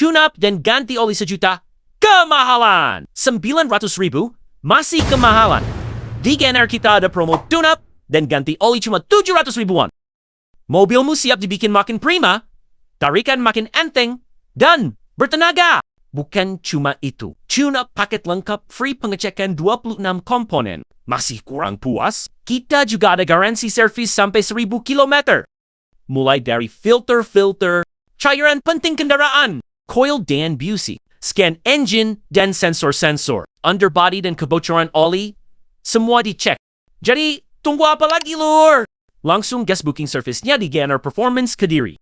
tune-up dan ganti oli sejuta. Kemahalan! 900.000 masih kemahalan. Di GNR kita ada promo tune-up dan ganti oli cuma 700 ribuan. Mobilmu siap dibikin makin prima, tarikan makin enteng, dan bertenaga. Bukan cuma itu, tune-up paket lengkap free pengecekan 26 komponen. Masih kurang puas? Kita juga ada garansi servis sampai 1000 km. Mulai dari filter, cairan penting kendaraan, coil dan busi, scan engine dan sensor-sensor, underbody dan kebocoran oli, semua dicek. Jadi, tunggu apa lagi, Lur? Langsung gas booking servisnya di GNR Performance Kediri.